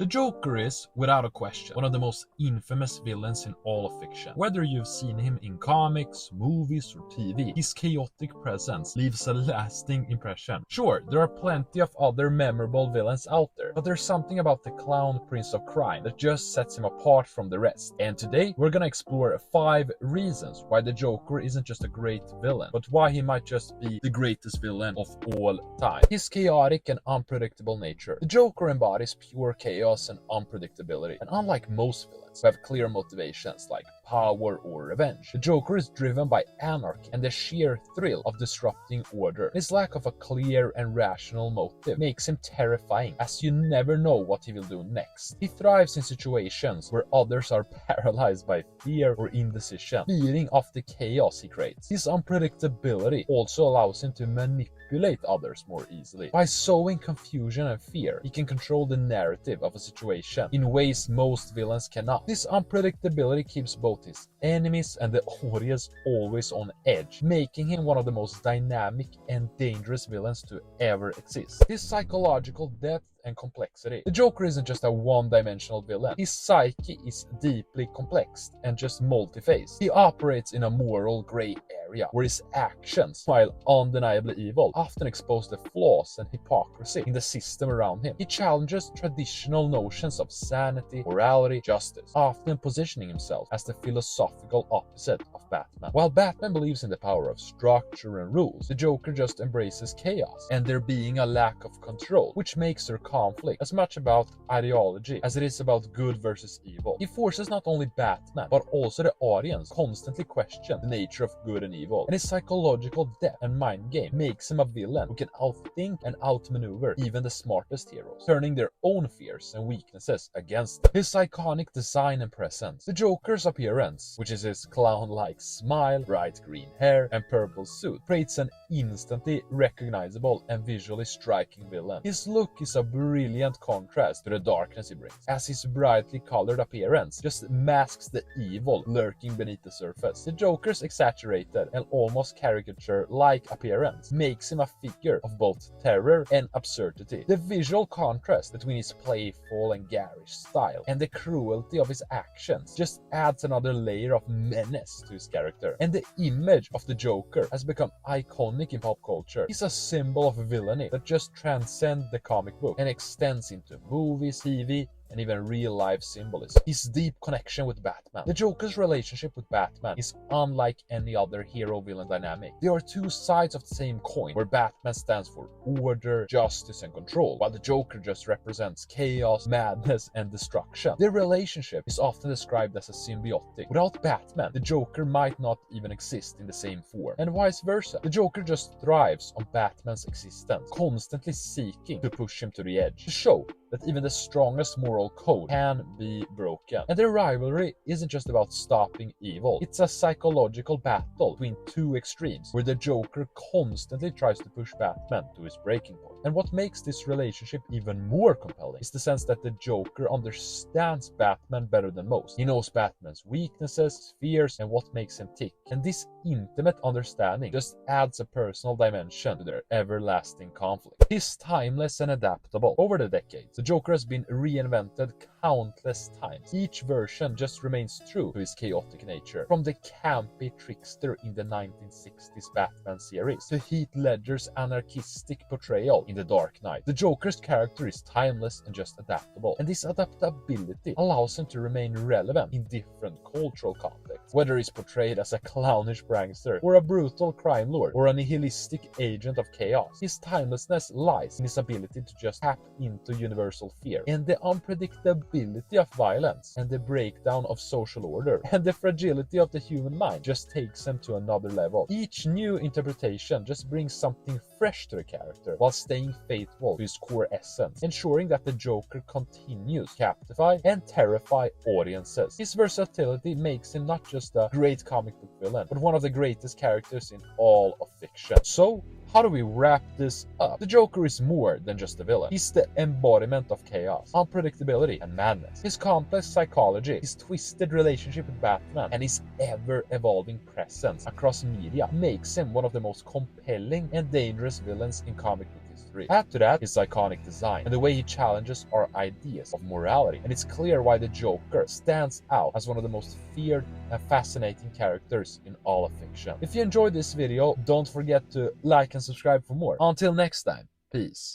The Joker is, without a question, one of the most infamous villains in all of fiction. Whether you've seen him in comics, movies, or TV, his chaotic presence leaves a lasting impression. Sure, there are plenty of other memorable villains out there, but there's something about the clown prince of crime that just sets him apart from the rest. And today, we're gonna explore 5 reasons why the Joker isn't just a great villain, but why he might just be the greatest villain of all time. His chaotic and unpredictable nature. The Joker embodies pure chaos and unpredictability, and unlike most villains who have clear motivations like power or revenge, the Joker is driven by anarchy and the sheer thrill of disrupting order. His lack of a clear and rational motive makes him terrifying, as you never know what he will do next. He thrives in situations where others are paralyzed by fear or indecision, feeding off the chaos he creates. His unpredictability also allows him to manipulate others more easily. By sowing confusion and fear, he can control the narrative of a situation in ways most villains cannot. This unpredictability keeps both his enemies and the audience always on edge, making him one of the most dynamic and dangerous villains to ever exist. His psychological depth and complexity. The Joker isn't just a one-dimensional villain. His psyche is deeply complex and just multi-faced. He operates in a moral gray area where his actions, while undeniably evil, often expose the flaws and hypocrisy in the system around him. He challenges traditional notions of sanity, morality, justice, often positioning himself as the philosophical opposite of Batman. While Batman believes in the power of structure and rules, the Joker just embraces chaos and there being a lack of control, which makes their conflict as much about ideology as it is about good versus evil. He forces not only Batman, but also the audience constantly question the nature of good and evil, and his psychological depth and mind game makes him a villain who can outthink and outmaneuver even the smartest heroes, turning their own fears and weaknesses against them. His iconic design and presence. The Joker's appearance, which is his clown-like smile, bright green hair, and purple suit, creates an instantly recognizable and visually striking villain. His look is a brilliant contrast to the darkness he brings, as his brightly colored appearance just masks the evil lurking beneath the surface. The Joker's exaggerated and almost caricature-like appearance makes him a figure of both terror and absurdity. The visual contrast between his playful and garish style and the cruelty of his actions just adds another layer of menace to his character. And the image of the Joker has become iconic in pop culture. He's a symbol of villainy that just transcends the comic book and extends into movies, TV, and even real-life symbolism. His deep connection with Batman. The Joker's relationship with Batman is unlike any other hero-villain dynamic. They are two sides of the same coin, where Batman stands for order, justice, and control, while the Joker just represents chaos, madness, and destruction. Their relationship is often described as a symbiotic. Without Batman, the Joker might not even exist in the same form, and vice versa. The Joker just thrives on Batman's existence, constantly seeking to push him to the edge, to show that even the strongest moral code can be broken. And their rivalry isn't just about stopping evil, it's a psychological battle between two extremes, where the Joker constantly tries to push Batman to his breaking point. And what makes this relationship even more compelling is the sense that the Joker understands Batman better than most. He knows Batman's weaknesses, fears, and what makes him tick. And this intimate understanding just adds a personal dimension to their everlasting conflict. He's timeless and adaptable. Over the decades, the Joker has been reinvented countless times. Each version just remains true to his chaotic nature. From the campy trickster in the 1960s Batman series to Heath Ledger's anarchistic portrayal in The Dark Knight, the Joker's character is timeless and just adaptable. And this adaptability allows him to remain relevant in different cultural contexts. Whether he's portrayed as a clownish prankster, or a brutal crime lord, or a nihilistic agent of chaos, his timelessness lies in his ability to just tap into universal fear, and the unpredictability of violence, and the breakdown of social order, and the fragility of the human mind just takes him to another level. Each new interpretation just brings something fresh to the character, while staying faithful to his core essence, ensuring that the Joker continues to captivate and terrify audiences. His versatility makes him not just a great comic book villain, but one of the greatest characters in all of fiction. So, how do we wrap this up? The Joker is more than just a villain. He's the embodiment of chaos, unpredictability, and madness. His complex psychology, his twisted relationship with Batman, and his ever-evolving presence across media makes him one of the most compelling and dangerous villains in comic book history. Add to that his iconic design and the way he challenges our ideas of morality, and it's clear why the Joker stands out as one of the most feared and fascinating characters in all of fiction. If you enjoyed this video, don't forget to like and subscribe for more. Until next time, peace.